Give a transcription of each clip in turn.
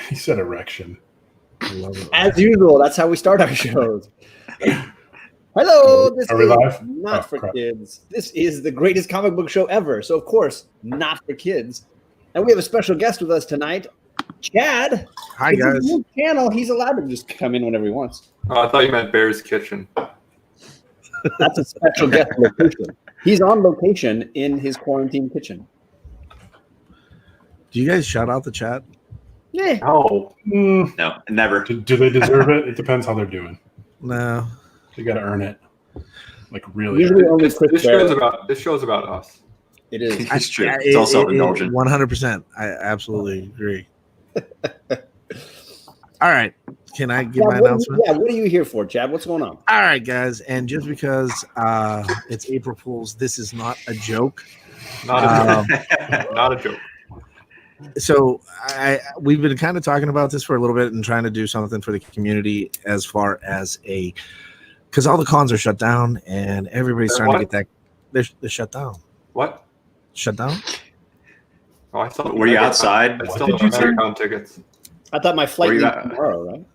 He said erection. I love it. As usual, that's how we start our shows. Hello, this Are we is live? Not for crap. Kids. This is the greatest comic book show ever. So, of course, not for kids. And we have a special guest with us tonight, Chad. Hi, It's guys. his new channel. He's allowed to just come in whenever he wants. Oh, I thought you meant Bear's Kitchen. That's a special guest location. He's on location in his quarantine kitchen. Do you guys shout out the chat? Yeah. Oh, No, never. Do they deserve it? It depends how they're doing. No. You got to earn it. Like really. Usually only this Chris show's about us. It is. It's true. It's all self-indulgent. 100%. I absolutely agree. All right. Can I give my announcement? What are you here for, Chad? What's going on? All right, guys. And just because it's April Fool's, this is not a joke. Not a joke. So we've been kind of talking about this for a little bit and trying to do something for the community as far as because all the cons are shut down and everybody's starting to get that. They're shut down. What? Shut down? Oh, I saw. Were you outside? I still have MediaCon tickets. I thought my flight leaves tomorrow, right?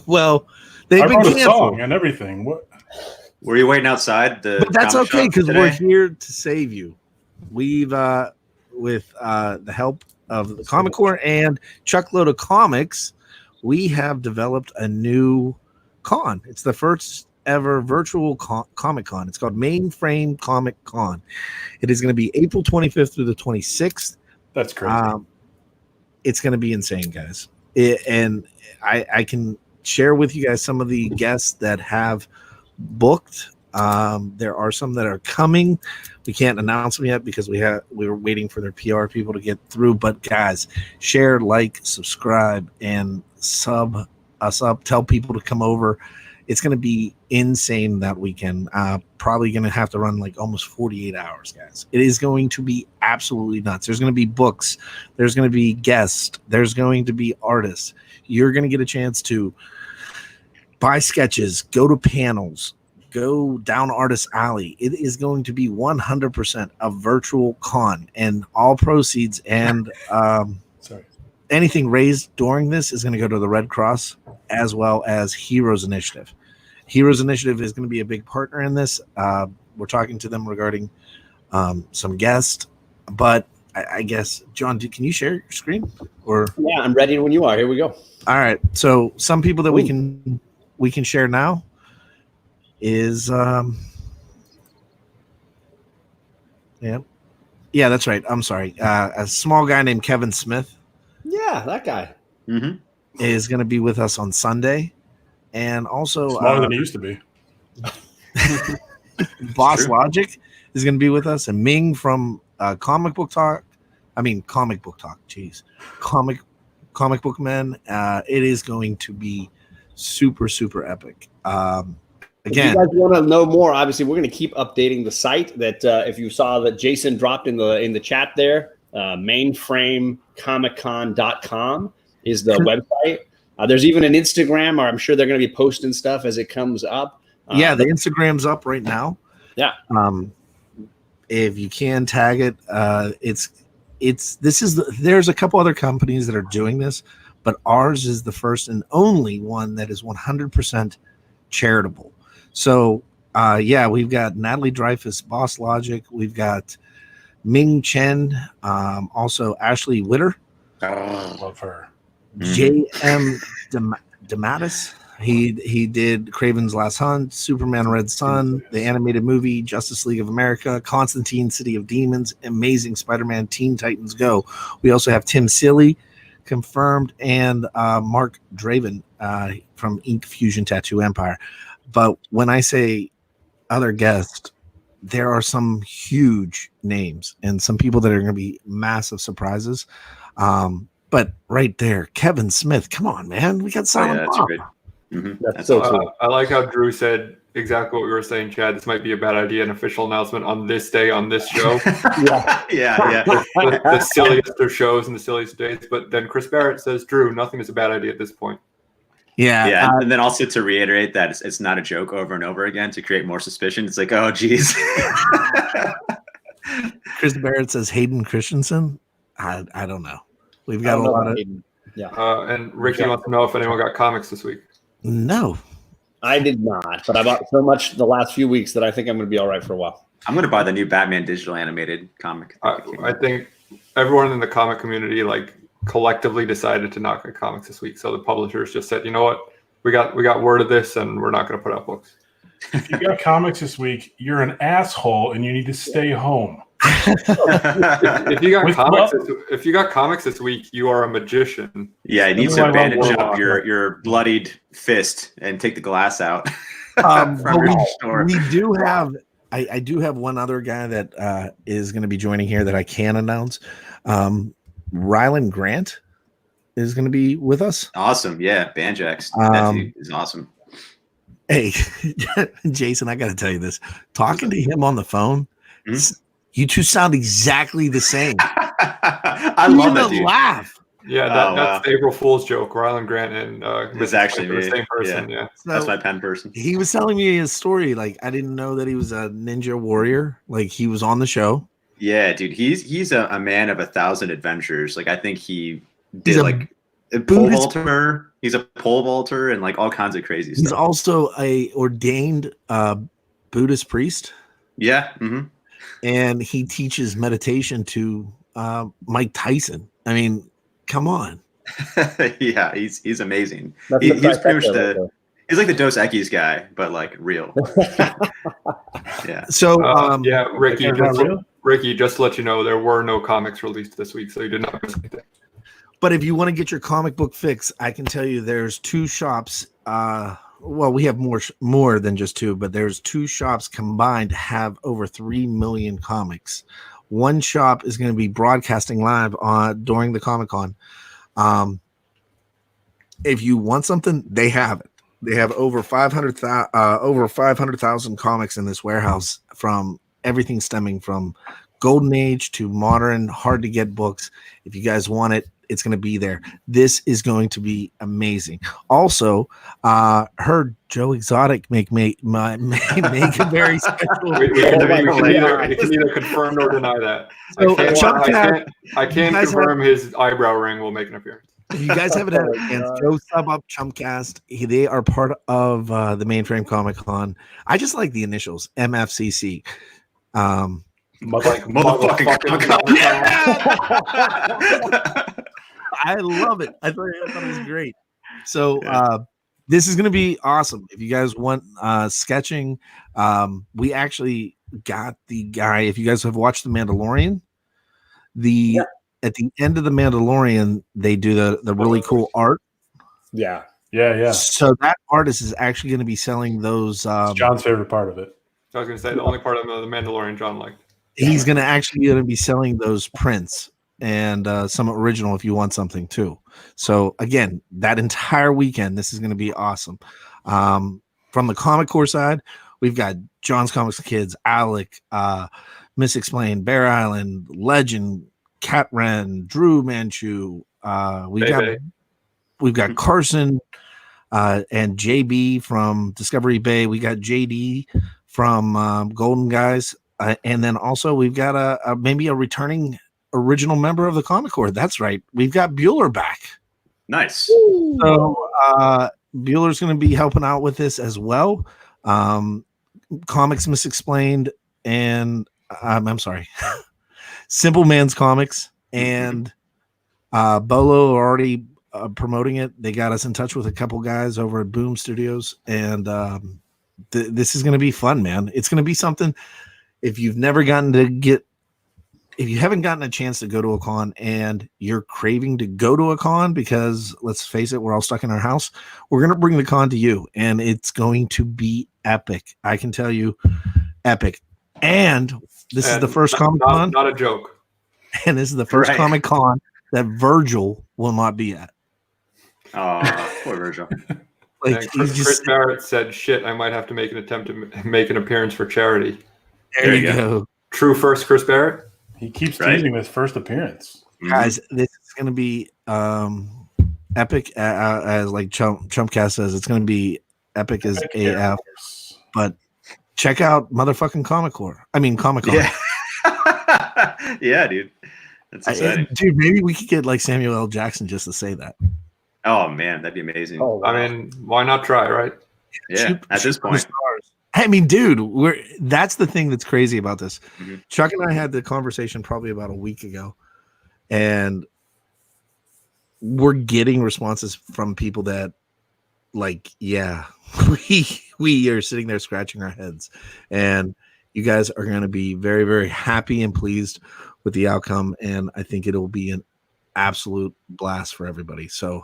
Well, they've I been wrote a canceled. song and everything. What? Were you waiting outside? But that's okay because we're here to save you. We've with the help of the Comic Corps and Chuckload of Comics, we have developed a new con. It's the first ever virtual Comic Con. It's called Mainframe ComicCon. It is going to be April 25th through the 26th. That's crazy. It's going to be insane, guys. And I can share with you guys some of the guests that have booked. There are some that are coming. We can't announce them yet because we were waiting for their PR people to get through. But guys, share, like, subscribe, and sub us up. Tell people to come over. It's going to be insane that weekend. Probably going to have to run like almost 48 hours, guys. It is going to be absolutely nuts. There's going to be books. There's going to be guests. There's going to be artists. You're going to get a chance to buy sketches, go to panels, go down Artist Alley. It is going to be 100% a virtual con, and all proceeds and anything raised during this is going to go to the Red Cross as well as Heroes Initiative. Heroes Initiative is going to be a big partner in this. We're talking to them regarding some guests, but I guess, John, can you share your screen? Or yeah, I'm ready when you are. Here we go. All right. So some people that we can share now is yeah, that's right. I'm sorry. A small guy named Kevin Smith. Yeah, that guy is going to be with us on Sunday, and also smaller than he used to be. Boss Logic is going to be with us, and Ming from Comic Book Talk. Jeez, Comic Book Men. It is going to be super, super epic. Again, if you guys want to know more, obviously we're going to keep updating the site. That if you saw that Jason dropped in the chat there, mainframecomiccon.com is the website. There's even an Instagram, or I'm sure they're going to be posting stuff as it comes up. The Instagram's up right now. Yeah. If you can tag it, there's a couple other companies that are doing this, but ours is the first and only one that is 100% charitable. So, we've got Natalie Dreyfus, Boss Logic. We've got Ming Chen, also Ashley Witter. Love her. J.M. DeMattis. He did Craven's Last Hunt, Superman Red Sun, the animated movie, Justice League of America, Constantine, City of Demons, Amazing Spider-Man, Teen Titans Go. We also have Tim Seeley confirmed, and Mark Draven from Ink Fusion Tattoo Empire. But when I say other guests, there are some huge names and some people that are going to be massive surprises. But right there, Kevin Smith, come on, man. We got Silent that's Bob. great. That's so cool. I like how Drew said exactly what we were saying, Chad. This might be a bad idea, an official announcement on this day, on this show. Yeah. The silliest of shows and the silliest days. But then Chris Barrett says, Drew, nothing is a bad idea at this point. Yeah. And then also to reiterate that it's not a joke over and over again to create more suspicion. It's like, oh, geez. Chris Barrett says Hayden Christensen. I don't know. We've got a lot of Yeah. And Ricky wants to know if anyone got comics this week. No. I did not, but I bought so much the last few weeks that I think I'm going to be all right for a while. I'm going to buy the new Batman digital animated comic. I think everyone in the comic community collectively decided to not get comics this week. So the publishers just said, you know what, we got word of this, and we're not going to put out books. If you got comics this week, you're an asshole, and you need to stay home. if you got comics this week, you are a magician. Yeah, you need to bandage up your bloodied fist and take the glass out. We do have. I do have one other guy that is going to be joining here that I can announce. Rylan Grant is going to be with us. Awesome, yeah, Banjax. That is awesome. Hey, Jason, I got to tell you this. Talking to him on the phone, you two sound exactly the same. I love that dude. Laugh. Yeah, that's the April Fool's joke. Rylan Grant and was actually the same person. Yeah. So that's my pen person. He was telling me his story. Like, I didn't know that he was a ninja warrior. Like, he was on the show. Yeah, dude, he's a man of 1,000 adventures. Like, I think he did a pole vaulter. He's a pole vaulter and all kinds of crazy stuff. He's also a ordained Buddhist priest. Yeah. Mm-hmm. And he teaches meditation to Mike Tyson. I mean, come on. Yeah, he's amazing. He's pretty much he's like the Dos Equis guy, but real. Yeah. So Ricky, just to let you know, there were no comics released this week, so you did not miss anything. But if you want to get your comic book fix, I can tell you there's two shops. Well, we have more than just two, but there's two shops combined to have over 3 million comics. One shop is going to be broadcasting live during the ComicCon. If you want something, they have it. They have over 500,000 comics in this warehouse, from everything stemming from golden age to modern, hard to get books. If you guys want it, it's going to be there. This is going to be amazing. Also, heard Joe Exotic make a very special. We can either confirm or deny that. So, I can't confirm his eyebrow ring will make an appearance. If you guys haven't had a chance, go sub up Chumpcast. They are part of the Mainframe ComicCon. I just like the initials, MFCC. Motherfucking I love it. I thought it was great. So this is going to be awesome. If you guys want sketching, we actually got the guy. If you guys have watched The Mandalorian, at the end of The Mandalorian, they do the really cool art. Yeah. So that artist is actually going to be selling those. It's John's favorite part of it. I was going to say the only part of The Mandalorian John liked. He's going to be selling those prints and some original if you want something too. So again, that entire weekend, this is going to be awesome. From the Comic Core side, we've got John's Comics Kids, Alec, Misexplained, Bear Island, Legend, Cat Ren, Drew Manchu. We've got Carson and JB from Discovery Bay. We got JD from Golden Guys. And then also we've got maybe a returning original member of the Comic Core. That's right. We've got Bueller back. Nice. So Bueller's going to be helping out with this as well. Comics Misexplained and I'm sorry, Simple Man's Comics and Bolo are already promoting it. They got us in touch with a couple guys over at Boom Studios, and this is going to be fun, man. It's going to be something. If you haven't gotten a chance to go to a con and you're craving to go to a con, because let's face it, we're all stuck in our house, we're going to bring the con to you, and it's going to be epic. I can tell you, epic. And this is the first Comic-Con. Not a joke. And this is the first Comic-Con that Virgil will not be at. Oh, poor Virgil. Chris Barrett said, "Shit, I might have to make an attempt to make an appearance for charity." There you go. True first, Chris Barrett. He keeps teasing his first appearance. Guys, this is going to be epic, as like Chumpcast says. It's going to be epic as AF. But check out motherfucking Comic-Con. Yeah. Yeah, dude. That's exciting. Dude, maybe we could get like Samuel L. Jackson just to say that. Oh man, that'd be amazing. Oh, wow. I mean, why not try, right? Yeah, at this for the point. stars. I mean, dude, that's the thing that's crazy about this. Mhm. Chuck and I had the conversation probably about a week ago, and we're getting responses from people that, like, yeah, we are sitting there scratching our heads, and you guys are going to be very, very happy and pleased with the outcome, and I think it'll be an absolute blast for everybody. So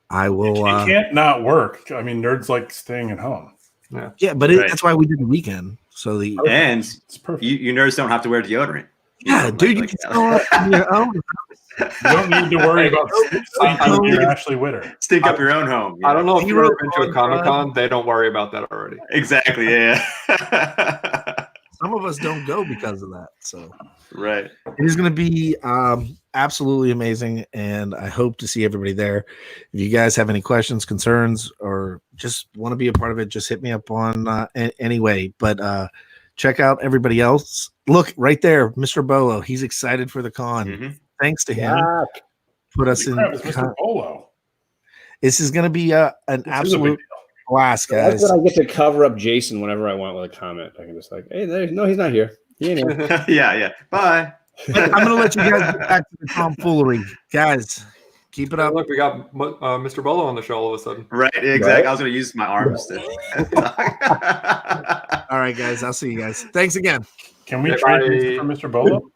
I will. It can't not work. I mean, nerds like staying at home. Yeah, but Right. that's why we did the weekend. So And It's perfect. you nerds don't have to wear deodorant. yeah, dude, you can throw it on your own. You don't need to worry about you're Ashley Witter. Stink up your own home. I don't know if you've Zero ever been to a on Comic-Con. They don't worry about that already. Exactly. Yeah. Some of us don't go because of that. So Right. it is going to be absolutely amazing, and I hope to see everybody there. If you guys have any questions, concerns, or just want to be a part of it, just hit me up on anyway. But check out everybody else. Look right there, Mr. Bolo. He's excited for the con. Mhm. Thanks to him. Yeah. Put us in. Crap, it's Mr. Bolo. This is going to be an This is a big absolute deal. blast, That's guys. when I get to cover up Jason whenever I want with a comment. I can just like, hey, no, he's not here. He ain't here. Yeah. Bye. I'm going to let you guys get back to the tomfoolery. Guys, keep it up. Look, we got Mr. Bolo on the show all of a sudden. Right. Exactly. Right? I was going to use my arms to. All right, guys. I'll see you guys. Thanks again. Can we Yeah, trade bye. this for Mr. Bolo?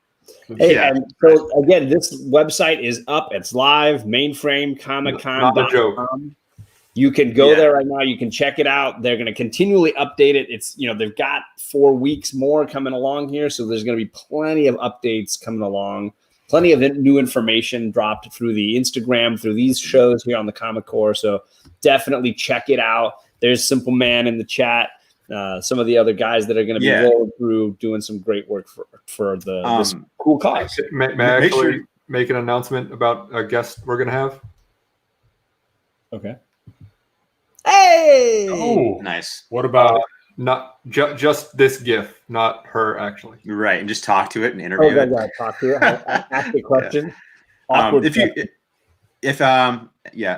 Hey, Yeah. and so again, this website is up. It's live. Mainframe Not a joke. ComicCon.com. You can go Yeah. there right now. You can check it out. They're going to continually update it. It's, they've got 4 weeks more coming along here. So there's going to be plenty of updates coming along, plenty of new information dropped through the Instagram, through these shows here on the Comic Core. So definitely check it out. There's Simple Man in the chat. Some of the other guys that are going to be Yeah. rolling through doing some great work for this cool cause. May I Make actually sure- make an announcement about a guest we're going to have? Okay. Hey! Oh, Nice. what about Not just this GIF, not her actually. Right. And just talk to it and Oh, interview it. yeah, talk to it. Ask a question. Awkward If you, question.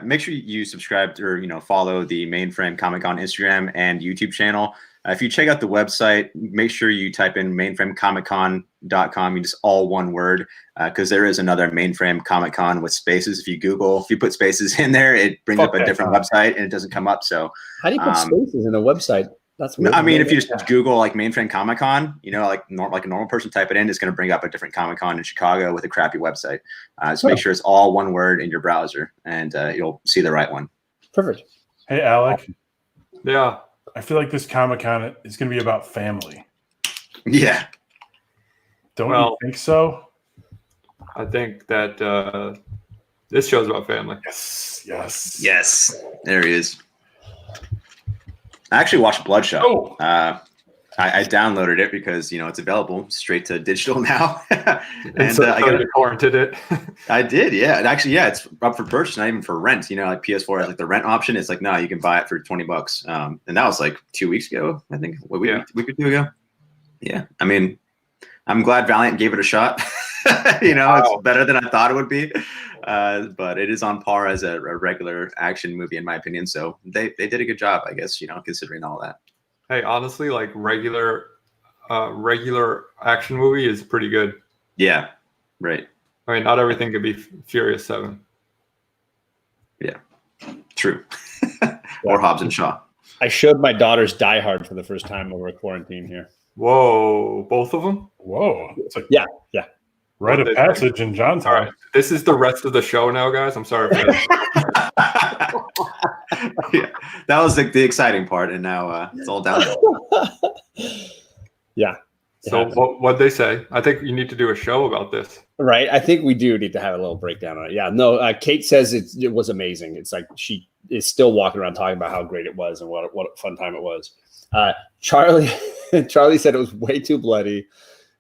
make sure you subscribe or follow the Mainframe ComicCon Instagram and YouTube channel. If you check out the website, make sure you type in mainframecomiccon.com. You just all one word, because there is another Mainframe ComicCon with spaces. If you put spaces in there, it brings Fuck up a that different website and it doesn't come up. So How do you put spaces in a website? That's weird. I mean, if you just Google like Mainframe ComicCon, like a normal person type it in, it's going to bring up a different Comic-Con in Chicago with a crappy website. So make sure it's all one word in your browser, and you'll see the right one. Perfect. Hey, Alec, Yeah. I feel like this Comic-Con is going to be about family. Yeah. Don't Well- you think so? I think that this show's about family. Yes. Yes. There he is. I actually watched Bloodshot. Oh, I downloaded it because it's available straight to digital now. And so I got you torrented it. I did, yeah. And actually, yeah, it's up for purchase, not even for rent. Like PS4 has like the rent option. It's like, no, you can buy it for $20. And that was like 2 weeks ago, I think. Week or two ago. Yeah. I mean, I'm glad Valiant gave it a shot. It's better than I thought it would be. But it is on par as a regular action movie, in my opinion. So they did a good job, I guess, considering all that. Hey, honestly, like regular action movie is pretty good. Yeah. Right. I mean, not everything could be Furious 7. Yeah. True. Or Hobbs and Shaw. I showed my daughters Die Hard for the first time over quarantine here. Whoa, both of them? whoa. It's like Yeah. rite of passage in John's All house. right. This is the rest of the show now, guys. I'm sorry for that. Yeah, that was the exciting part, and now it's all downhill. Yeah. So what'd they say? I think you need to do a show about this. Right. I think we do need to have a little breakdown on it. Yeah. No, Kate says it was amazing. It's like she is still walking around talking about how great it was and what a fun time it was. Charlie said it was way too bloody.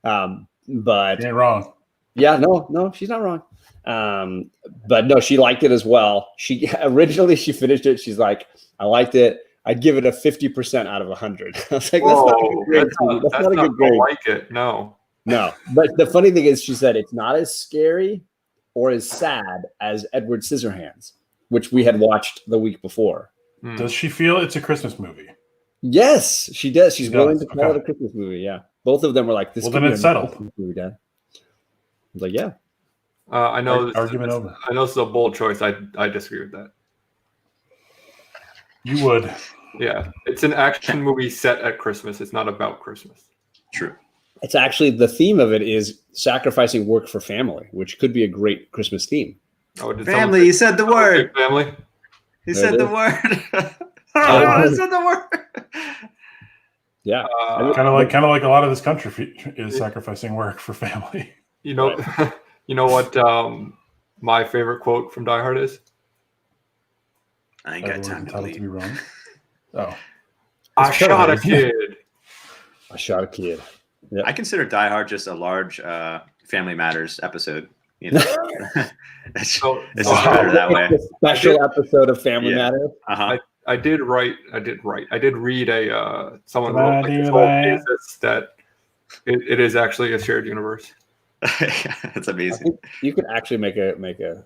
But You ain't wrong. yeah, no, she's not wrong. But no, she liked it as well. She originally finished it. She's like, I liked it. I'd give it a 50% out of 100. I was like, that's not a good grade. That's not a good grade. I like it. No. No, but the funny thing is, she said it's not as scary or as sad as Edward Scissorhands, which we had watched the week before. Does she feel it's a Christmas movie? Yes, she does. She's willing to call Okay. it a Christmas movie. Yeah, both of them were like, "This." Well, could then be it's a settled. Christmas movie, Dad. I was like, "Yeah." I know Argument over. I know this is a bold choice. I disagree with that. You would. Yeah, it's an action movie set at Christmas. It's not about Christmas. True. It's actually the theme of it is sacrificing work for family, which could be a great Christmas theme. Oh, did Family, you said the someone say word. family. He There said it the is. word. I said the word. Yeah, Kind of like a lot of this country is sacrificing work for family. You know, you know what? My favorite quote from Die Hard is, I ain't got Everyone's time to entitled to be bleed. wrong. Oh, "I It's shot a parody. kid." I shot a kid. I consider Die Hard just a large Family Matters episode. You know, it's So, just Wow. better that way. It's a special episode of Family Yeah. Matters. Uh-huh. I did read a someone Can I wrote like do this whole that? thesis that it is actually a shared universe. That's I amazing. think you could actually make a.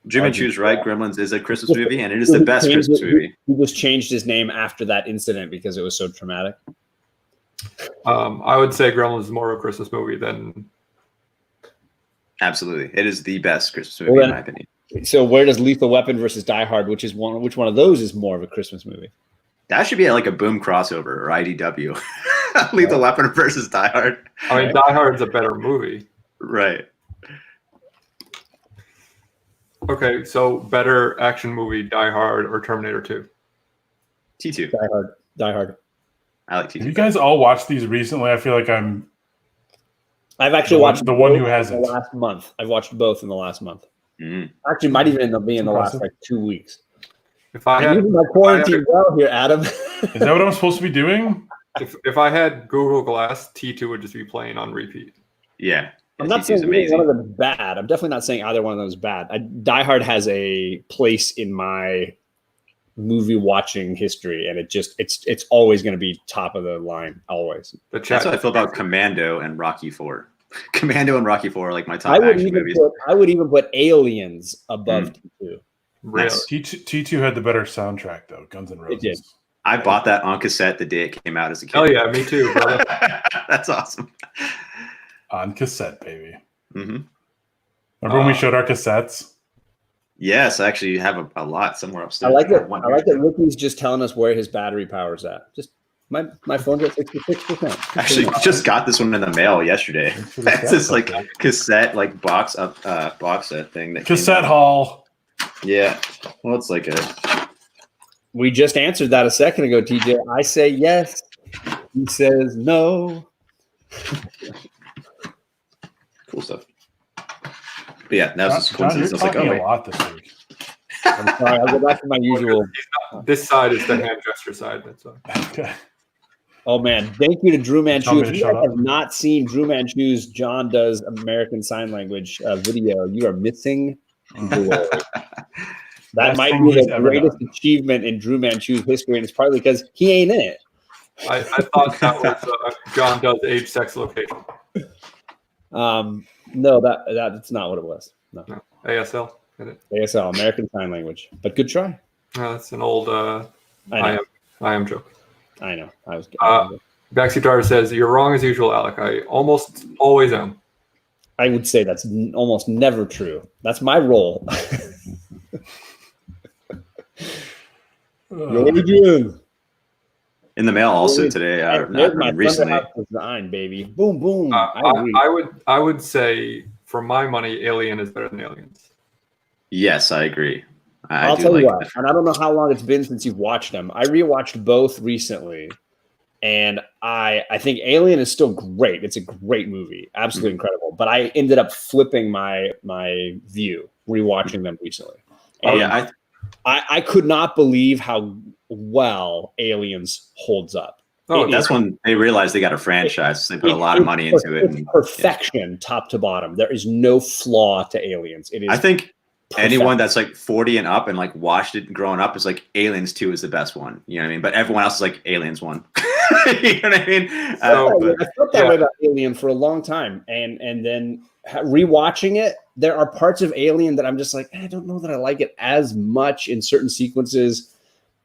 Jim and Choose right. Gremlins is a Christmas movie, and it is the best Changed Christmas it- movie. He just changed his name after that incident because it was so traumatic. I would say Gremlins is more of a Christmas movie than Absolutely, it is the best Christmas Well, movie in then- my opinion. So where does Lethal Weapon versus Die Hard, which one of those is more of a Christmas movie? That should be like a Boom crossover or IDW. Lethal Weapon versus Die Hard. I mean, Die Hard's a better movie. Right. Okay, so better action movie, Die Hard or Terminator 2? T2. Die Hard. Die Hard. I like have you T2. guys all watched these recently? I feel like I'm I've actually The one- watched the one both who in hasn't. the last month. I've watched both in the last month. Mhm. Actually, might even end up being the last Impressive. like 2 weeks. If I I'm had using my quarantine well here, Adam. Is that what I'm supposed to be doing? if I had Google Glass, T2 would just be playing on repeat. Yeah. I'm not T2 saying is either amazing. one of them is bad. I'm definitely not saying either one of them is bad. Die Hard has a place in my movie watching history, and it's always going to be top of the line. Always. The That's chat. how I feel about Commando and Rocky 4. Commando and Rocky 4 are like my top action movies. I would even put Aliens above T2. Really? Nice. T2 had the better soundtrack though. Guns N' Roses. did. I bought that on cassette the day it came out as a kid. Hell yeah, me too, brother. That's awesome. On cassette, baby. hmm Remember when we showed our cassettes? Yes, I actually have a lot somewhere I upstairs. like it. One I like that Ricky's just telling us where his battery power's at. Just my phone's at 66%. Actually, just got this one in the mail yesterday. Thanks for the It's this stats like update. cassette like box set thing. That came Cassette out. haul. Yeah. Well, it's like a We just answered that a second ago, TJ. I say yes. He says no. cool stuff. But yeah, that was just John, you're coincidence. I was like, talking oh a wait. lot this week. I'm sorry. I'll go back to my usual. This side is the hand gesture side. That's all. Okay. Oh man, thank you to Drew Manchu. Tell me If to you shut guys up. have not seen Drew Manchu's John Does American Sign Language video, you are missing glory. That Best might thing be he's the ever greatest done. achievement in Drew Manchu's history, and it's partly because he ain't in it. I thought that was John Does Age, Sex, Location. No, that's not what it was. No, No, ASL. Get it? ASL, American Sign Language. But good try. No, that's an old I know. I am joke. I know. I was. Backseat Driver says, "You're wrong as usual, Alec. I almost always am." I would say that's almost never true. That's my role. Adrian. In the mail also today. There's my Recently. Thunderhouse design, baby. Boom, boom. Uh, I agree. I would say, for my money, Alien is better than Aliens. Yes, I agree. I'll do tell you like what, and I don't know how long it's been since you've watched them. I rewatched both recently, and I think Alien is still great. It's a great movie, absolutely incredible. But I ended up flipping my view rewatching them recently. Oh And yeah, I could not believe how well Aliens holds up. Oh, that's when they realized they got a franchise. So they put a lot of money into it. It's And, perfection, top to bottom. There is no flaw to Aliens. It is. I think perfect. anyone that's like 40 and up and like watched it growing up is like Aliens 2 is the best one. You know what I mean? But everyone else is like Aliens 1. You know what I mean? I felt that way about Alien for a long time, and then rewatching it, there are parts of Alien that I'm just like, I don't know that I like it as much in certain sequences.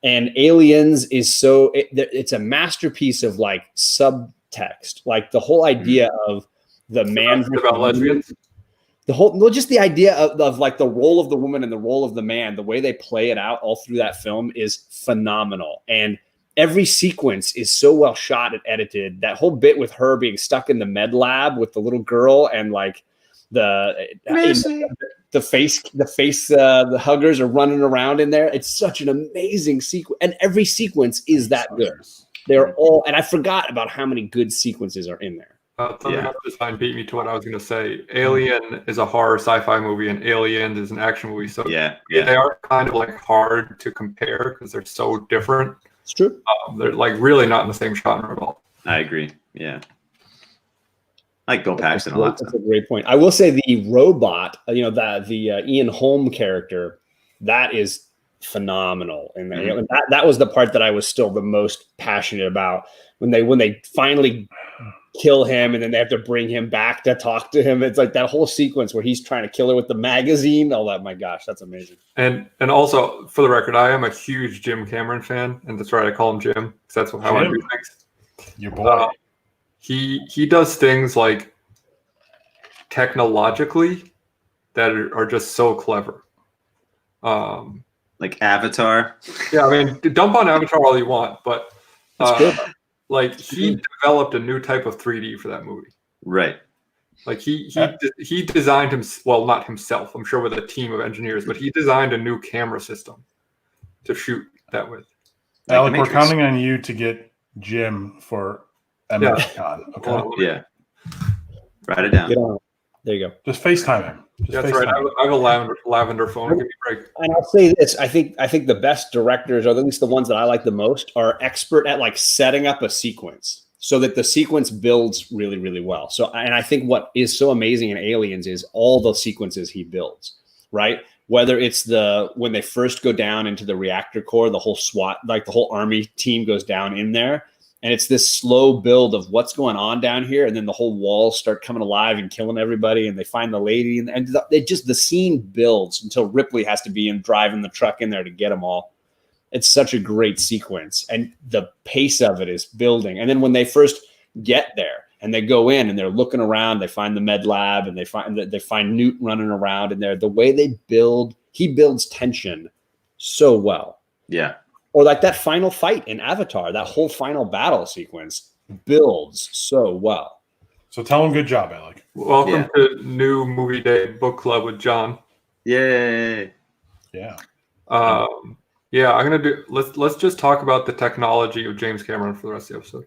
And Aliens is it's a masterpiece of like subtext, like the whole idea of the man about lesbians. Just the idea of like the role of the woman and the role of the man, the way they play it out all through that film is phenomenal. And every sequence is so well shot and edited. That whole bit with her being stuck in the med lab with the little girl and like the huggers are running around in there. It's such an amazing sequence. And every sequence is that good. They're all, and I forgot about how many good sequences are in there. Something else just beat me to what I was going to say. Alien is a horror sci-fi movie, and Alien is an action movie. So they are kind of like hard to compare because they're so different. It's true. They're like really not in the same genre at all. I agree. Yeah. I like Bill Paxton a lot. That's a great point. I will say the robot, the Ian Holm character, that is phenomenal. And that was the part that I was still the most passionate about when they finally kill him and then they have to bring him back to talk to him. It's like that whole sequence where he's trying to kill her with the magazine. Oh, my gosh, that's amazing. And also, for the record, I am a huge Jim Cameron fan, and that's right, I call him Jim because that's how I do things. Your boy. He does things like technologically that are just so clever. Like Avatar. Yeah, I mean, dump on Avatar all you want, but like he developed a new type of 3D for that movie. Right. Like he designed not himself, I'm sure with a team of engineers, but he designed a new camera system to shoot that with. Alec, we're counting on you to get Jim for MFCon. Okay. Yeah. Write it down. Get on. There you go. Just FaceTime him. That's right. I have a lavender phone. Give me a break. And I'll say this: I think the best directors, or at least the ones that I like the most, are expert at like setting up a sequence so that the sequence builds really, really well. So, and I think what is so amazing in Aliens is all the sequences he builds, right? Whether it's when they first go down into the reactor core, the whole SWAT, like the whole army team goes down in there. And it's this slow build of what's going on down here. And then the whole walls start coming alive and killing everybody. And they find the lady. And the scene builds until Ripley has to be in driving the truck in there to get them all. It's such a great sequence. And the pace of it is building. And then when they first get there and they go in and they're looking around, they find the med lab and they find Newt running around in there. The way he builds tension so well. Yeah. Or like that final fight in Avatar, that whole final battle sequence builds so well. So tell him good job, Alec. Welcome to New Movie Day Book Club with John. Yay. Yeah. I'm gonna do. Let's just talk about the technology of James Cameron for the rest of the episode.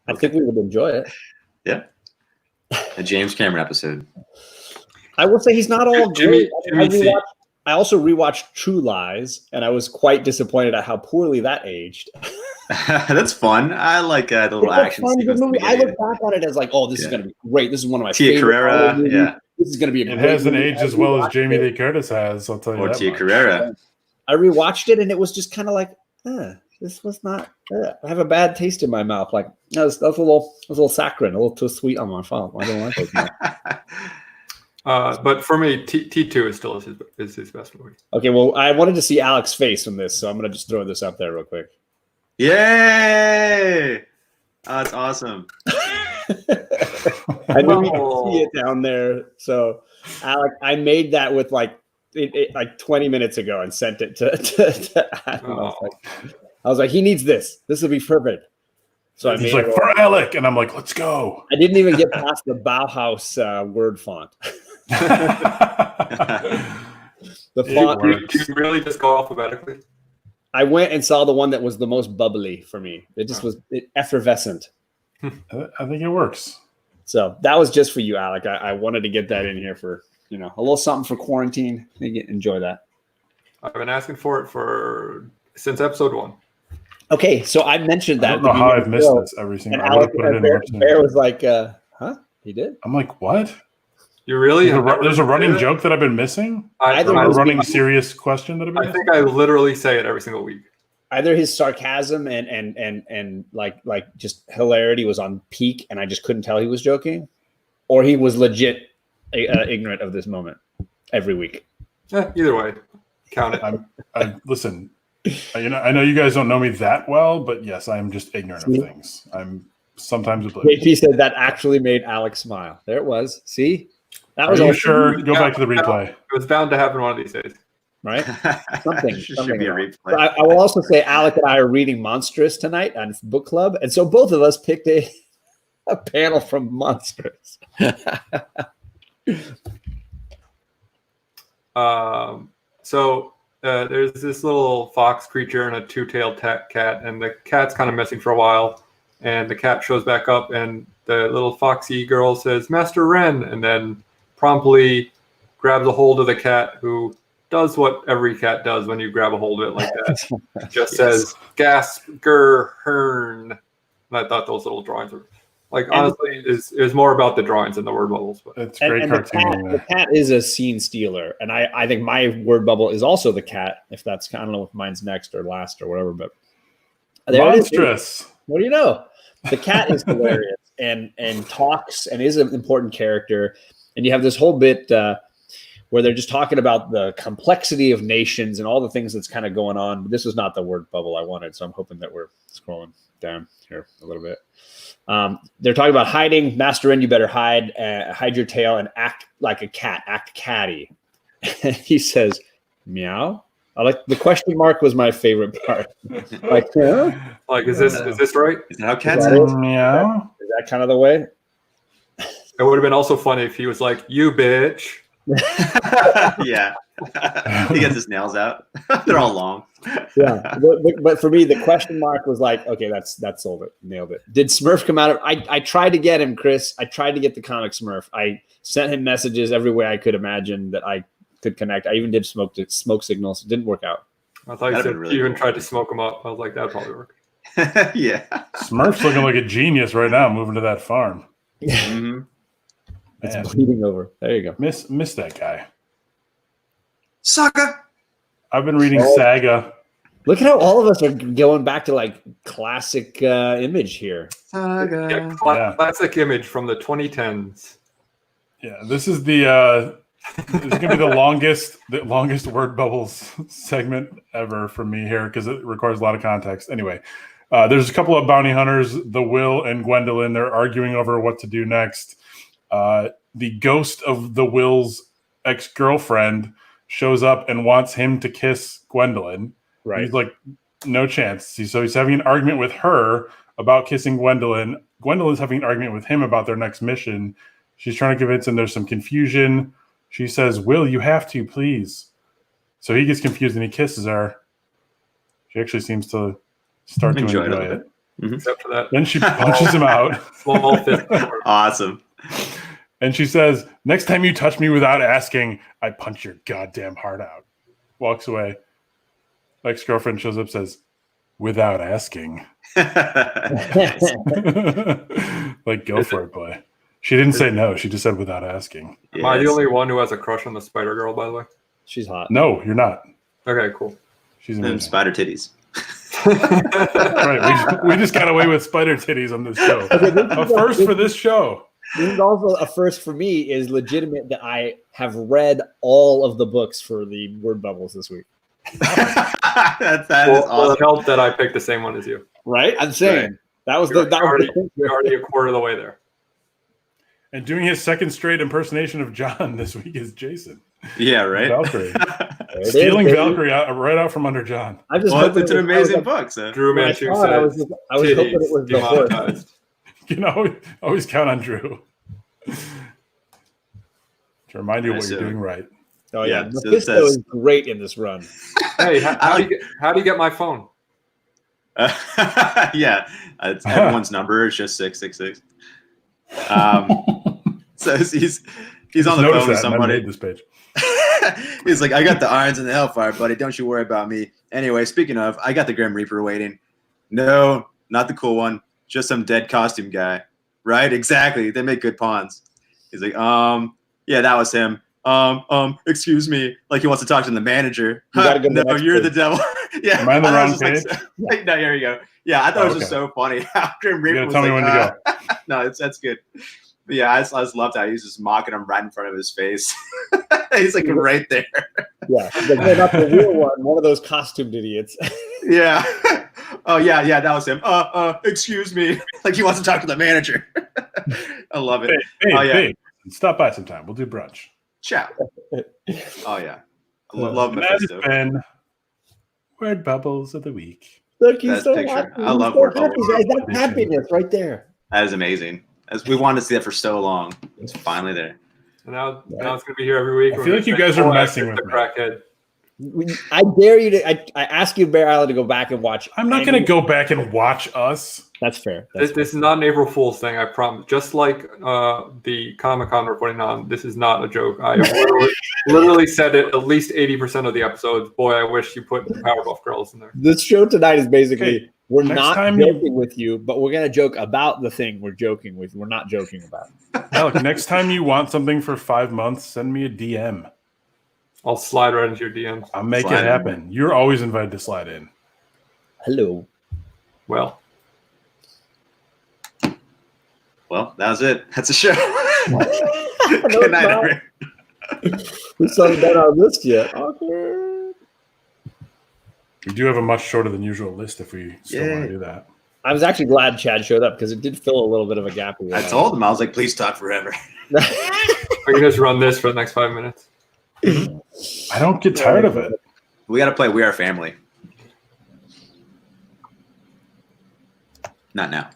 I think we would enjoy it. Yeah. A James Cameron episode. I will say he's not all Jimmy great. I also rewatched True Lies, and I was quite disappointed at how poorly that aged. That's fun. I like the little action sequence. I look back on it as like, oh, this is going to be great. This is one of my Tia favorite. Carrera, yeah. This is going to be. It hasn't aged as well as Jamie Lee Curtis has. I'll tell you. Or that Tia much. Carrera. I rewatched it, and it was just kind of like, this was not. I have a bad taste in my mouth. Like that was a little saccharine, a little too sweet on my phone. I don't like it. But for me, T2 is still his best movie. Okay, well, I wanted to see Alec's face on this, so I'm going to just throw this up there real quick. Yay! Oh, that's awesome. I knew you could see it down there. So, Alec, I made that with like 20 minutes ago and sent it to Adam. I was like, he needs this. This will be perfect. So he's like, for Alec. And I'm like, let's go. I didn't even get past the Bauhaus word font. The font. Did you really just go alphabetically? I went and saw the one that was the most bubbly for me. It just was effervescent. I think it works. So that was just for you, Alec. I wanted to get that in here for, a little something for quarantine. Enjoy that. I've been asking for it since episode 1. Okay, so I mentioned that. I don't know how I've missed this every single time. I would have put it in. Bear was like, huh? He did? I'm like, what? You really? There's a running joke that I've been missing? A running serious question that I've been missing? I think I literally say it every single week. either his sarcasm and like just hilarity was on peak, and I just couldn't tell he was joking, or he was legit ignorant of this moment every week. Either way, count it. Listen. I know you guys don't know me that well, but yes, I am just ignorant of things. I'm sometimes oblivious. JP said that actually made Alec smile. There it was. See, that was Are you all sure? Go back to the replay. It was bound to happen one of these days, right? Something should be a replay. I will also say Alec and I are reading Monstrous tonight on book club, and so both of us picked a panel from Monstrous. There's this little fox creature and a two-tailed cat, and the cat's kind of missing for a while, and the cat shows back up, and the little foxy girl says, "Master Wren," and then promptly grabs a hold of the cat, who does what every cat does when you grab a hold of it like that. Just says, "Gasp, gur, hern." And I thought those little drawings were, honestly, it was more about the drawings than the word bubbles. But it's great cartooning. The cat is a scene stealer, and I think my word bubble is also the cat. If that's, I don't know if mine's next or last or whatever, but Monstrous. What do you know? The cat is hilarious and talks and is an important character. And you have this whole bit where they're just talking about the complexity of nations and all the things that's kind of going on. But this is not the word bubble I wanted, so I'm hoping that we're scrolling down here a little bit. They're talking about hiding. Master Wren, you better hide your tail and act like a cat, act catty. And he says, "Meow." I like the question mark was my favorite part. Like, huh? Is this right? Is that how cats say meow? Is that kind of the way? It would have been also funny if he was like, "You bitch." Yeah. He gets his nails out. They're all long. Yeah. But for me, the question mark was like, okay, that's sold it. Nailed it. Did Smurf come out of I tried to get him, Chris. I tried to get the comic Smurf. I sent him messages every way I could imagine that I could connect. I even did smoke signals. It didn't work out. I thought you said really even tried to smoke him up. I was like, that'd probably work. Yeah. Smurf's looking like a genius right now, moving to that farm. Mm-hmm. It's bleeding over. There you go. Miss that guy. Saga. I've been reading Saga. Look at how all of us are going back to like classic image here. Saga. Yeah, classic image from the 2010s. Yeah, this is the this is gonna be the longest word bubbles segment ever for me here because it requires a lot of context. Anyway, there's a couple of bounty hunters, the Will and Gwendolyn. They're arguing over what to do next. The ghost of the Will's ex-girlfriend shows up and wants him to kiss Gwendolyn. Right. He's like, no chance. So he's having an argument with her about kissing Gwendolyn. Gwendolyn's having an argument with him about their next mission. She's trying to convince him there's some confusion. She says, "Will, you have to, please." So he gets confused and he kisses her. She actually seems to start to enjoy it. Mm-hmm. Except for that. Then she punches him out. Small fist. Awesome. And she says, "Next time you touch me without asking, I punch your goddamn heart out." Walks away. Ex-girlfriend shows up, says, "Without asking." Like, go for it, boy. She didn't say no. She just said without asking. Yes. Am I the only one who has a crush on the Spider Girl, by the way? She's hot. No, you're not. Okay, cool. She's And amazing. spider titties. Right. We just got away with spider titties on this show. A first for this show. This is also a first for me. Is legitimate that I have read all of the books for the word bubbles this week. that is Well, awesome. it helped that I picked the same one as you. Right? I'm saying Right. that was You're the already a quarter of the way there. And doing his second straight impersonation of John this week is Jason. Yeah, right. Valkyrie. There it is, Stealing baby. Valkyrie right out from under John. I just Well, hoping it's an it was- amazing I was book. So. Drew when I Manchu saw it, I was says, hoping it "Titties was the horse. demonetized." You know, always count on Drew to remind you what you're doing right. Oh yeah, Yeah, so it Mephisto says- is great in this run. Hey, how do you get my phone? Yeah, it's everyone's number is just 666. So he's on the phone with I somebody. made this page. He's like, "I got the irons and the hellfire, buddy. Don't you worry about me." Anyway, speaking of, I got the Grim Reaper waiting. No, not the cool one. Just some dead costume guy. Right? Exactly. They make good pawns. He's like, yeah, that was him. excuse me, like he wants to talk to the manager. You gotta go to the No, next you're page. the devil. Yeah, Am I on the thought it wrong was just page? no, here you go. Yeah, I thought it was just Okay. so funny. After You Reaper gotta was tell me like, when to go. no, that's good. But yeah, I just loved how he was just mocking him right in front of his face. He's like right there. Yeah, like, no, not the real one of those costumed idiots. Yeah. Oh yeah, that was him. Excuse me. Like he wants to talk to the manager. I love it. Babe, Oh yeah. babe, stop by sometime. We'll do brunch. Ciao. Oh yeah. I love And that has Mephisto. been Word Bubbles of the Week. Look, he's Best so picture. happy. I He's love so word happy, bubbles. guys. That's happiness right there. That is amazing. As we wanted to see that for so long. It's finally there. And now it's going to be here every week. I feel like you guys are messing with me. Crackhead. I dare you to. I ask you, Bear Island, to go back and watch. I'm not going to go back and watch us. That's fair. This is not an April Fool's thing, I promise. Just like the ComicCon we're putting on, this is not a joke. I have literally said it at least 80% of the episodes. Boy, I wish you put the Powerpuff Girls in there. This show tonight is basically Hey, we're next not time joking with you, but we're gonna joke about the thing we're joking with. We're not joking about. Alec, next time you want something for 5 months, send me a DM. I'll slide right into your DMs. I'll make Slide it in. happen. You're always invited to slide in. Hello. Well, Well, that was it. That's a show. No, Good night, it's not. everyone. We still haven't done our list yet. Awkward. We do have a much shorter than usual list if we still want to do that. I was actually glad Chad showed up because it did fill a little bit of a gap. I told him, I was like, please talk forever. we can just run this for the next 5 minutes. I don't get tired of it. We got to play We Are Family. Not now.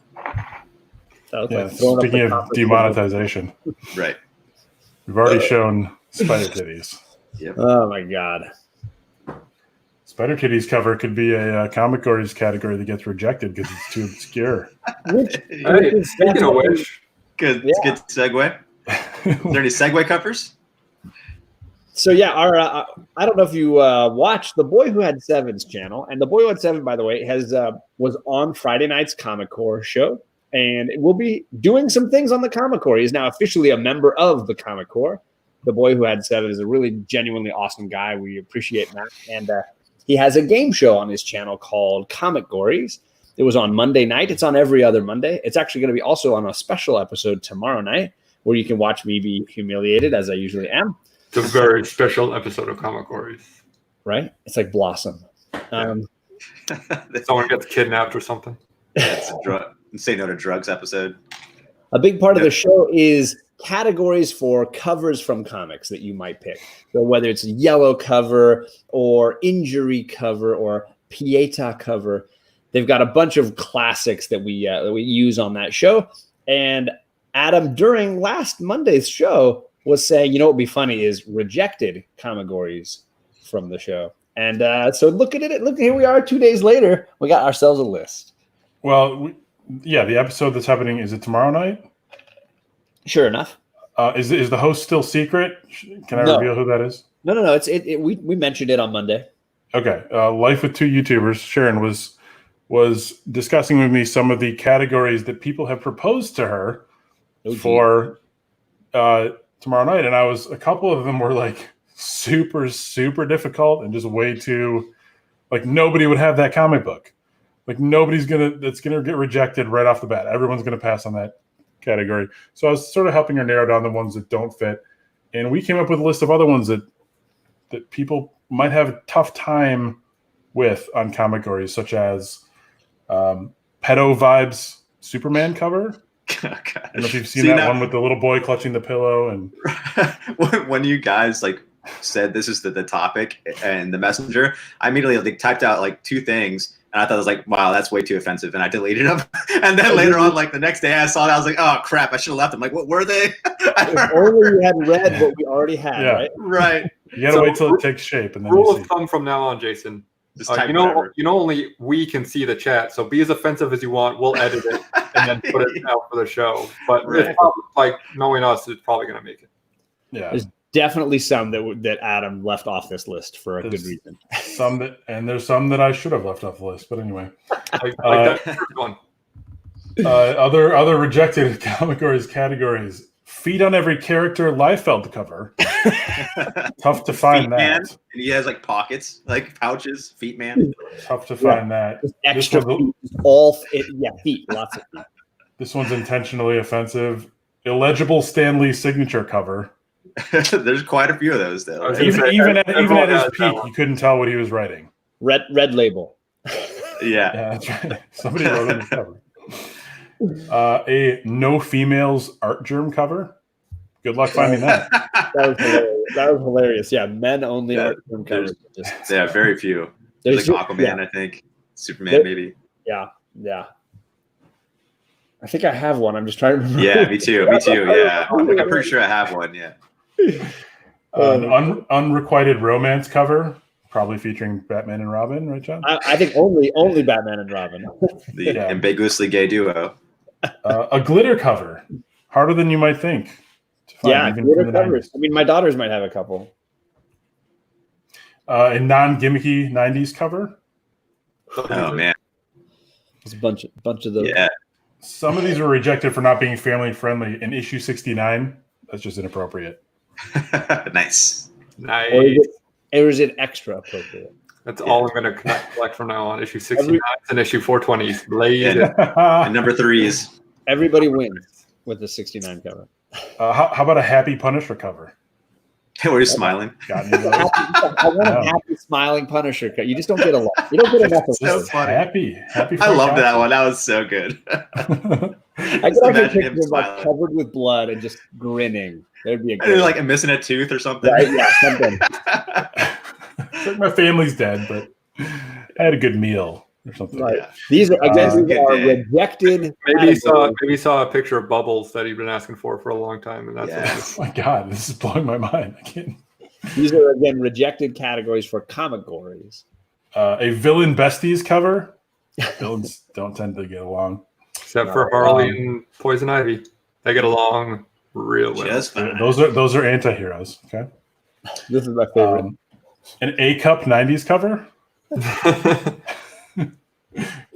That was Yeah, like throwing up speaking the of conference demonetization, Right. we've already shown Spider Titties. Yep. Oh my god. Spider Titties cover could be a comic stories category that gets rejected because it's too obscure. Hey, speaking of which, Good. Yeah. Good segue. Is there any segue covers? So yeah, our I don't know if you watched The Boy Who Had Seven's channel, and The Boy Who Had Seven, by the way, has was on Friday night's Comic Core show, and we'll be doing some things on the Comic Core. He's now officially a member of the Comic Core. The Boy Who Had Seven is a really genuinely awesome guy. We appreciate that, and he has a game show on his channel called Comic Gories. It was on Monday night. It's on every other Monday. It's actually going to be also on a special episode tomorrow night, where you can watch me be humiliated as I usually am. it's a very special episode of Comic Gories. Right? It's like Blossom. Someone gets kidnapped or something. It's a say no to drugs episode. A big part of the show is categories for covers from comics that you might pick. So whether it's a yellow cover or injury cover or Pieta cover, they've got a bunch of classics that we use on that show. And Adam, during last Monday's show, was saying, you know what would be funny is rejected categories from the show. And so look at it. Look, here we are 2 days later. We got ourselves a list. Well, the episode that's happening, is it tomorrow night? Sure enough. Is the host still secret? Can I No. reveal who that is? No. We mentioned it on Monday. Okay. Life with Two YouTubers. Sharon was discussing with me some of the categories that people have proposed to her for tomorrow night, and a couple of them were like super, super difficult and just way too, like nobody would have that comic book. Like that's gonna get rejected right off the bat. Everyone's gonna pass on that category. So I was sort of helping her narrow down the ones that don't fit, and we came up with a list of other ones that people might have a tough time with on comic gories, such as Pedo Vibes Superman cover. God. I don't know if you've seen that one with the little boy clutching the pillow. And when you guys like said this is the topic and the messenger, I immediately like typed out like two things, and I thought it was like, wow, that's way too offensive, and I deleted them. And then later on, like the next day, I saw that, I was like, oh crap, I should have left them. Like, what were they? If only you had read what we already had, Yeah. right? Right. you gotta wait till it takes shape, and then Rule you of see. thumb from now on, Jason. Just type you know, whatever. only we can see the chat, so be as offensive as you want. We'll edit it and then put it out for the show. But Right. it's probably, like knowing us, it's probably going to make it. Yeah, There's definitely some that Adam left off this list for a good reason. there's some that I should have left off the list, but anyway. Like that first one. Other rejected comic gories categories: Feet on every character Liefeld cover. Tough to find Feet that. Man, and he has like pockets, like pouches. Feet Man. Tough to find that. Just extra one's- feet, feet, lots of feet. This one's intentionally offensive. Illegible Stan Lee signature cover. There's quite a few of those though. I was Right? gonna say, Even at everyone his has that peak, one. you couldn't tell what he was writing. Red label. Yeah. Yeah, that's right. Somebody wrote on the cover. A no females art germ cover. Good luck finding that. That was hilarious. Yeah, men only Yeah, art room covers. Just, Yeah, very few. there's Like Aquaman, I think. Superman, maybe. yeah. I think I have one. I'm just trying to remember. Yeah, me too. Yeah, I'm pretty sure I have one. Yeah. An unrequited romance cover, probably featuring Batman and Robin, right, John? I think only Batman and Robin. The Yeah. ambiguously gay duo. A glitter cover, harder than you might think. to find, Yeah, even glitter from the covers. 90s. I mean, my daughters might have a couple. A non-gimmicky 90s cover. Oh man. There's a bunch of those. Yeah. Some of these were rejected for not being family friendly. In issue 69, that's just inappropriate. Nice. Nice. Or is it extra appropriate? That's all I'm going to collect from now on. Issue 69 and issue 420s. Blade. And number 3s. Everybody wins with the 69 cover. How about a happy Punisher cover? We're just smiling. Got any of those? I want a happy, smiling Punisher cut. You just don't get a lot. You don't get enough of So those. funny. Happy. I loved that one. That was so good. I Just could have a imagine him picture of like smiling. covered with blood and just grinning. There'd be a And great, like missing a tooth or something. right? Yeah, something. It's like my family's dead, but I had a good meal or something. Right. Yeah. These are again. These good are day. rejected. Maybe categories. he saw a picture of Bubbles that he'd been asking for a long time, and that's Yes. Oh my God, this is blowing my mind. I can't. These are again rejected categories for comic gories. A villain besties cover. Villains don't tend to get along. except for Harley and Poison Ivy. They get along real well. Just fine. Those are anti-heroes. Okay. This is my favorite. An A Cup 90s cover.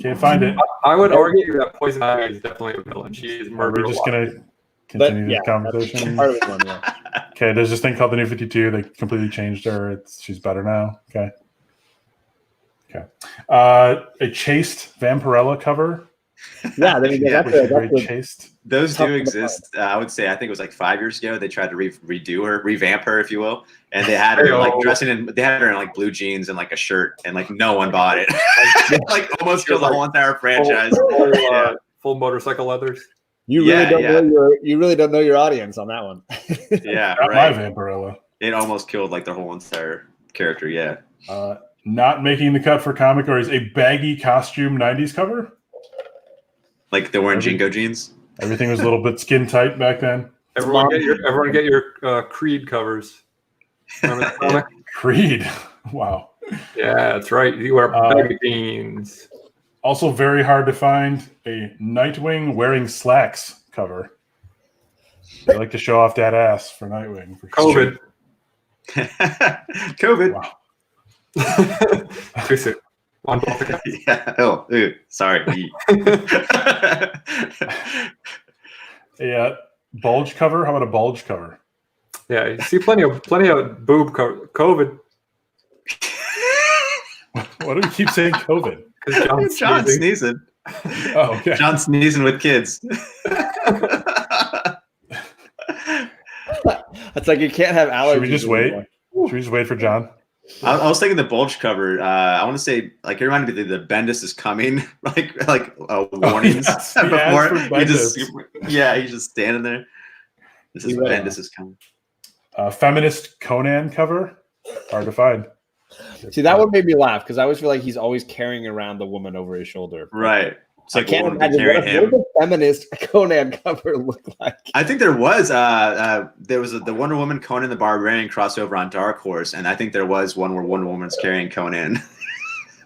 Can't find it. I would argue that Poison Ivy is definitely a villain. She is Are murdered. we just alive. gonna continue this that's conversation? part of the one, yeah. Okay, there's this thing called the New 52. They completely changed her. She's better now. Okay. A chaste Vampirella cover. Yeah, I mean, Yeah, that's Which is a, very that's a, chaste. Those Tough do to exist. I would say I think it was like 5 years ago. They tried to redo her, revamp her, if you will, and they had her like dressing in. They had her in like blue jeans and like a shirt, and like no one bought it. Like almost killed the whole entire franchise. Full motorcycle leathers. you really Yeah, don't yeah. know you really don't know your audience on that one. Yeah, Not right. my Vampirella. It almost killed like the whole entire character. Yeah. Not making the cut for comic or is a baggy costume 90s cover. Like they're wearing Jingo jeans. Everything was a little bit skin tight back then. Everyone get your Creed covers. Remember that comic? Creed. Wow. Yeah, that's right. You wear baggy jeans. Also very hard to find a Nightwing wearing slacks cover. They like to show off that ass for Nightwing. For COVID. COVID. Wow. Too soon. One ball to go. Yeah. Oh, ew, sorry. A bulge cover. How about a bulge cover? Yeah, you see plenty of boob COVID. Why do we keep saying COVID? Because John sneezing. Oh, okay. John sneezing with kids. It's like you can't have allergies. Should we just wait? anymore. Should we just wait for John? I was thinking the bulge cover. I want to say like it reminded me of the Bendis is coming, like warnings yes, the ads before. for He's just standing there. This is You're right. Bendis is coming. Feminist Conan cover. Hard to find. See, that one made me laugh because I always feel like he's always carrying around the woman over his shoulder. Right. It's I like can't what would be imagine carrying what him. a feminist Conan cover look like. I think there was the Wonder Woman Conan the Barbarian crossover on Dark Horse, and I think there was one where Wonder Woman's carrying Conan.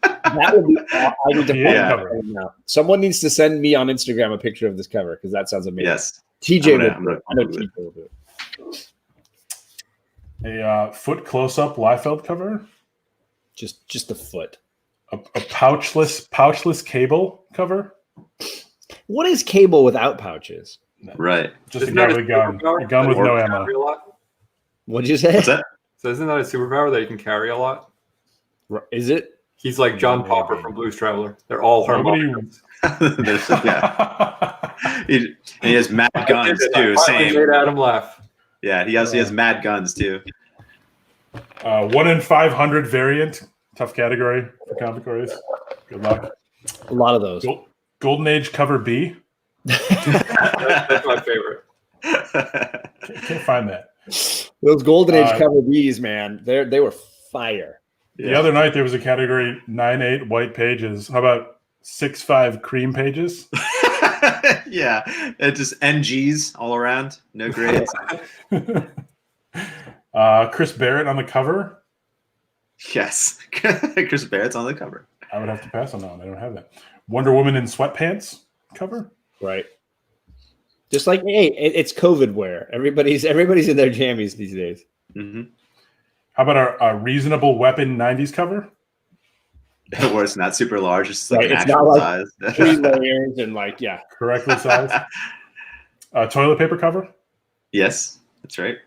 That would be. I need to find Yeah. that right now. Someone needs to send me on Instagram a picture of this cover because that sounds amazing. Yes. TJ I'm will do gonna it. I know Google TJ will do it. A foot close-up Liefeld cover. Just the foot. A pouchless cable cover. What is Cable without pouches? Right. Just Isn't a guy that with a gun. superpower? A gun with That no he can ammo. carry a lot? What'd you say? What's that? So isn't that a superpower that he can carry a lot? Is it? He's like John Maybe. Popper from Blues Traveler. They're all Nobody- harmonicas. Yeah. He has mad guns I too. finally Same. made Adam laugh. Yeah, he has mad guns too. 1 in 500 variant. Tough category for comic stories. Good luck. A lot of those. Golden Age cover B. That's my favorite. Can't find that. Those Golden Age Uh, cover Bs, man, they were fire. The other night there was a category 9/8 white pages. How about 6/5 cream pages? Yeah, it's just NGs all around. No grades. Chris Barrett on the cover. Yes, Chris Barrett's on the cover. I would have to pass on that one. I don't have that. Wonder Woman in sweatpants cover. Right. Just like, hey, it's COVID wear. Everybody's in their jammies these days. Mm-hmm. How about a reasonable weapon 90s cover? Where it's not super large, it's like Right, an it's actual not size. like 3 layers and like, yeah. Correctly sized. Toilet paper cover. Yes, that's right.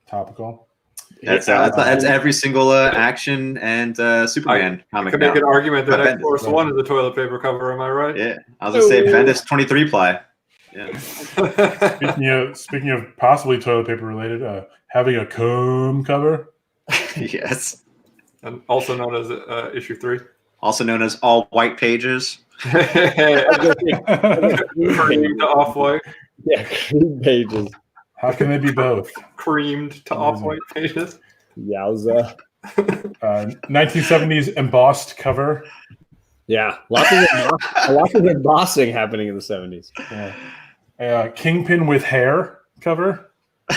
Topical. That's every single action and Superman I comic could now. make an argument that But X Force Bendis, 1 is a toilet paper cover. Am I right? Yeah, I was gonna say Bendis 23 ply. Yeah. Speaking of possibly toilet paper related, having a comb cover. Yes. And also known as issue 3. Also known as all white pages. Cream to off-white. Yeah, cream pages. How can they be both? Creamed to off-white pages. Yowza. 1970s embossed cover. Yeah, lots of embossing happening in the 70s. Yeah. Kingpin with hair cover.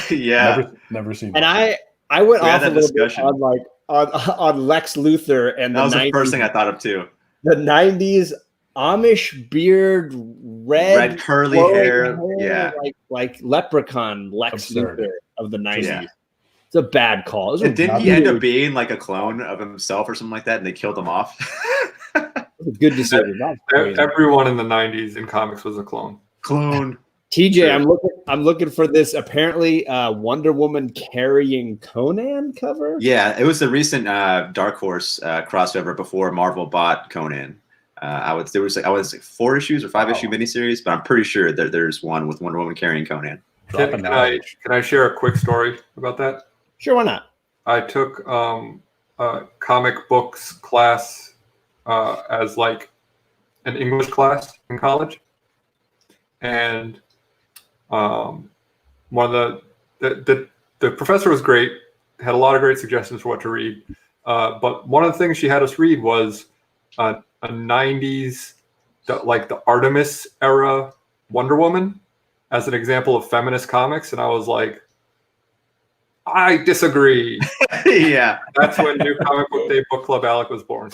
Yeah. Never seen And that. I went We had off a that little bit discussion. on like on Lex Luthor and That was the 90s, first thing I thought of too. the 90s Amish beard, red curly flowing hair. Yeah. like leprechaun Lex Absurd. Luthor of the 90s. Yeah. It's a bad call. It was And didn't a he end really- up being like a clone of himself or something like that, and they killed him off? a good decision. Not crazy. Everyone in the 90s in comics was a clone. Clone. TJ, Sure. I'm looking for this apparently Wonder Woman carrying Conan cover. Yeah, it was the recent Dark Horse crossover before Marvel bought Conan. I was like 4 issues or 5 issue miniseries, but I'm pretty sure that there's one with Wonder Woman carrying Conan. Dropping Can I share a quick story about that? Sure, why not? I took a comic books class as like an English class in college, and one of the professor was great, had a lot of great suggestions for what to read, but one of the things she had us read was a 90s like the Artemis era Wonder Woman as an example of feminist comics, and I was like, I disagree. Yeah. That's when New Comic Book Day Book Club Alec was born.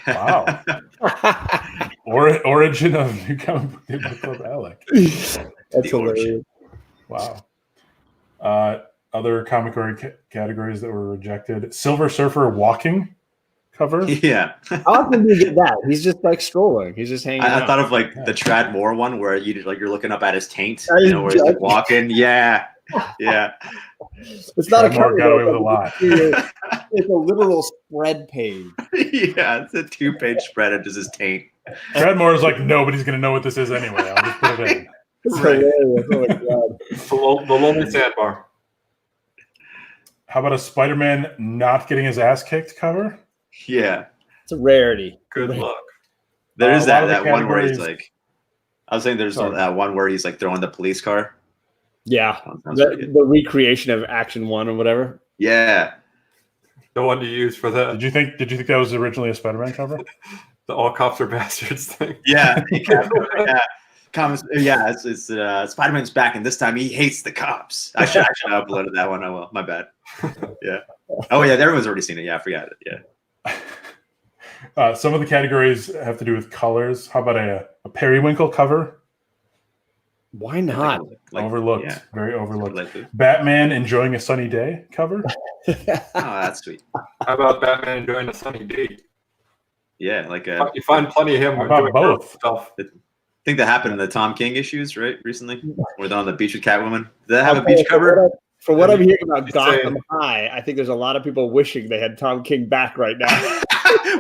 Wow. Origin of New Comic Book Day Book Club Alec. That's hilarious. Wow. Other comic categories that were rejected. Silver Surfer walking cover. Yeah. How often do you get that? He's just like strolling. He's just hanging out. I thought of like the Trad Moore one where you're looking up at his taint, That is where he's like just- walking. Yeah. Yeah. It's not a Trevor cover. got away though, with a lot. It's a literal spread page. Yeah. It's a 2-page spread of just his taint. Treadmore is like, nobody's going to know what this is anyway. I'll just put it in. It's Right. hilarious. Oh my god. The Lonely Sandbar. How about a Spider-Man not getting his ass kicked cover? Yeah. It's a rarity. Good luck. There is A lot of that the one where he's categories- like, I was saying there's Sorry. that one where he's like throwing the police car. Yeah. Sounds pretty good. The recreation of Action 1 or whatever. Yeah. The one to use for Did you think that was originally a Spider-Man cover? the all cops are bastards thing. Yeah. Yeah. Comics, yeah, it's Spider-Man's back, and this time he hates the cops. I should have uploaded that one. Oh well, my bad. Yeah. Oh yeah, everyone's already seen it. Yeah, I forgot it. Yeah. Some of the categories have to do with colors. How about a periwinkle cover? Why not? Overlooked. Yeah. Very overlooked. Like, Batman enjoying a sunny day cover? oh, that's sweet. How about Batman enjoying a sunny day? Yeah, like You find plenty of him How about doing both? stuff. think that happened in the Tom King issues, right? Recently, where they're on the beach with Catwoman. Did that have a beach cover? For what I'm hearing about It's Gotham High, I think there's a lot of people wishing they had Tom King back right now.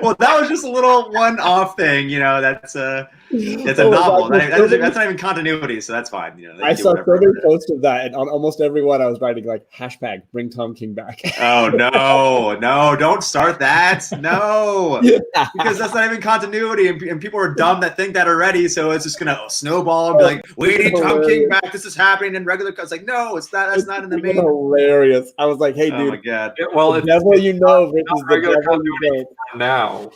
Well, that was just a little one-off thing, you know. That's a Oh my novel. God, That's not even continuity, so that's fine. You know, they I can do saw whatever. so many posts of that, and on almost every one I was writing like hashtag bring Tom King back. Oh no, don't start that. No, because that's not even continuity, and people are dumb that think that already. So it's just gonna snowball and be like, "We need Tom King back. This is happening in regular." It's like, no, it's not. That's not in the main. Hilarious. I was like, hey, Oh my dude, god. Yeah, well, the it's devil you know versus not the regular devil you continuity don't. now.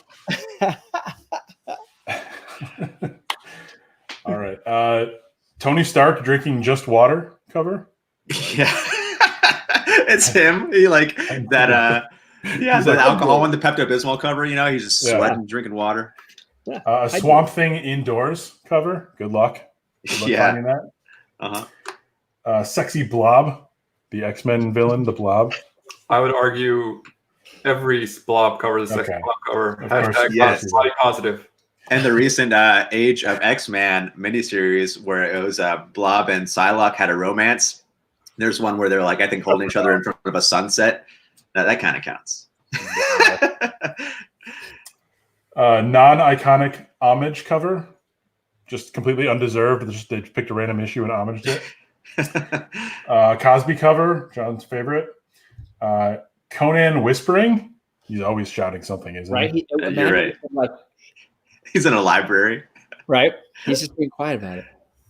All right. Tony Stark drinking just water cover. Yeah, it's him. He like that. Yeah, He's the like, alcohol in the Pepto Bismol cover. You know, he's just sweating, drinking water. A Swamp Thing indoors cover. Good luck. Good luck Yeah. finding that. Uh-huh. Sexy Blob, the X-Men villain, the Blob. I would argue every blob cover, the second Okay. blob cover. Of course, Hashtag yes. body positive. And the recent Age of X-Man miniseries where it was Blob and Psylocke had a romance. There's one where they're like, I think, holding each other in front of a sunset. That kind of counts. Non-iconic homage cover. Just completely undeserved. They just picked a random issue and homaged it. Cosby cover, John's favorite. Conan whispering. He's always shouting something, isn't Right? he? You're right. Like, He's in a library. right? He's just being quiet about it.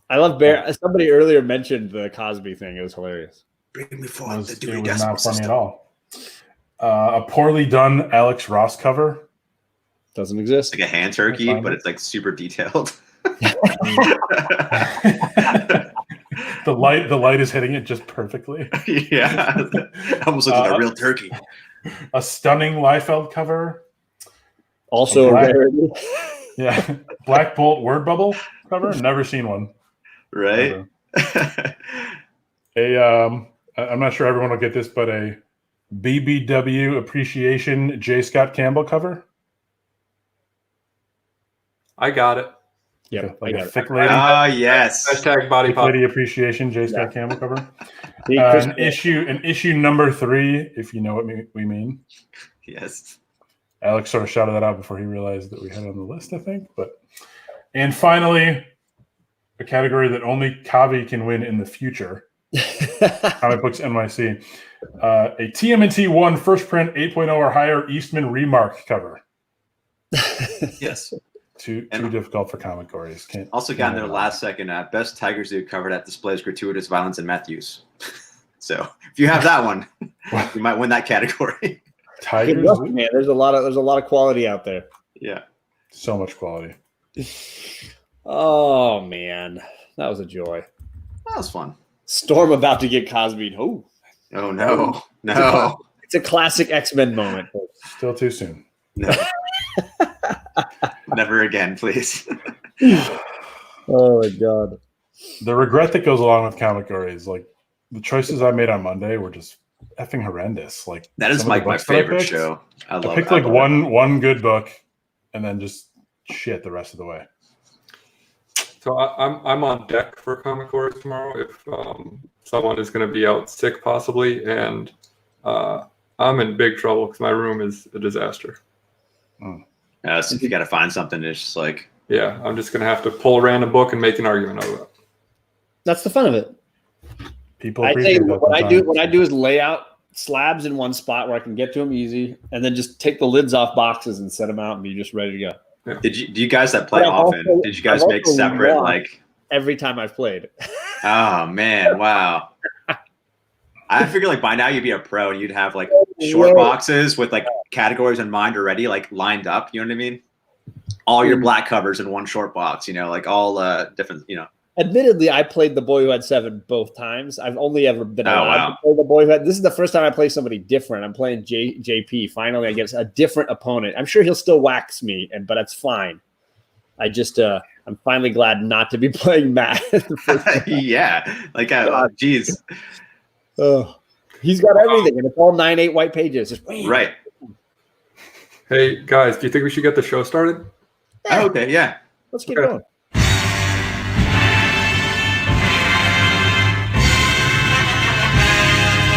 I love Bear. Somebody earlier mentioned the Cosby thing. It was hilarious. Bring me It forth was, the it Dewey was Decimal not funny System. at all. A poorly done Alex Ross cover. Doesn't exist. Like a hand turkey, Find but it. it's like super detailed. The light is hitting it just perfectly. Yeah, almost looks like a real turkey. A stunning Liefeld cover. Also, a Black- rarity. Yeah, Black Bolt word bubble cover. Never seen one. Right? I'm not sure everyone will get this, but a BBW appreciation J. Scott Campbell cover. I got it. Yeah, Like I a got it. thick lady. Yes. Hashtag body Thick positive. lady appreciation J. Scott Campbell cover. Chris- An issue number 3, if you know what we mean. Yes. Alex sort of shouted that out before he realized that we had it on the list, I think. And finally, a category that only Kavi can win in the future. Comic Books NYC. A TMNT 1 first print 8.0 or higher Eastman Remark cover. Yes. Too difficult for comic gories. Also got in there last second. Best Tiger Zoo cover that displays gratuitous violence and meth use. So if you have that one, you might win that category. Tigers, Good luck, man. There's a lot of quality out there. Yeah. so much quality. Oh man, that was a joy. That was fun. Storm about to get Cosby. Oh, Oh no. No. it's a classic X-Men moment. Still too soon. No. Never again, please. Oh my god. The regret that goes along with comic gories, like the choices I made on Monday were just effing horrendous. Like That is some of the my books that I favorite picked, show. I love I picked it. like one good book and then just shit the rest of the way. So I'm on deck for Comic Wars tomorrow if someone is going to be out sick possibly, and I'm in big trouble because my room is a disaster. So if you got to find something, it's just like, Yeah, I'm just going to have to pull a random book and make an argument out of it. That's the fun of it. People I tell appreciate you that. what I do is lay out slabs in one spot where I can get to them easy, and then just take the lids off boxes and set them out and be just ready to go. do you guys that play But I've often? also- Did you guys I've make also separate lost. like? Every time I've played. Oh man, wow. I figure like by now you'd be a pro and you'd have like short Whoa. boxes with like categories in mind already, like lined up. You know what I mean? All your black covers in one short box. You know, like all different. You know. Admittedly, I played The Boy Who Had Seven both times. I've only ever been Oh, allowed wow. to play The Boy Who Had. This is the first time I play somebody different. I'm playing JP. Finally, I get a different opponent. I'm sure he'll still wax me, but that's fine. I just, I'm finally glad not to be playing Matt. Yeah, like geez, He's got everything, and it's all 9/8 white pages. Just wham. right. Hey guys, do you think we should get the show started? Oh, okay, yeah. Let's get Okay. going.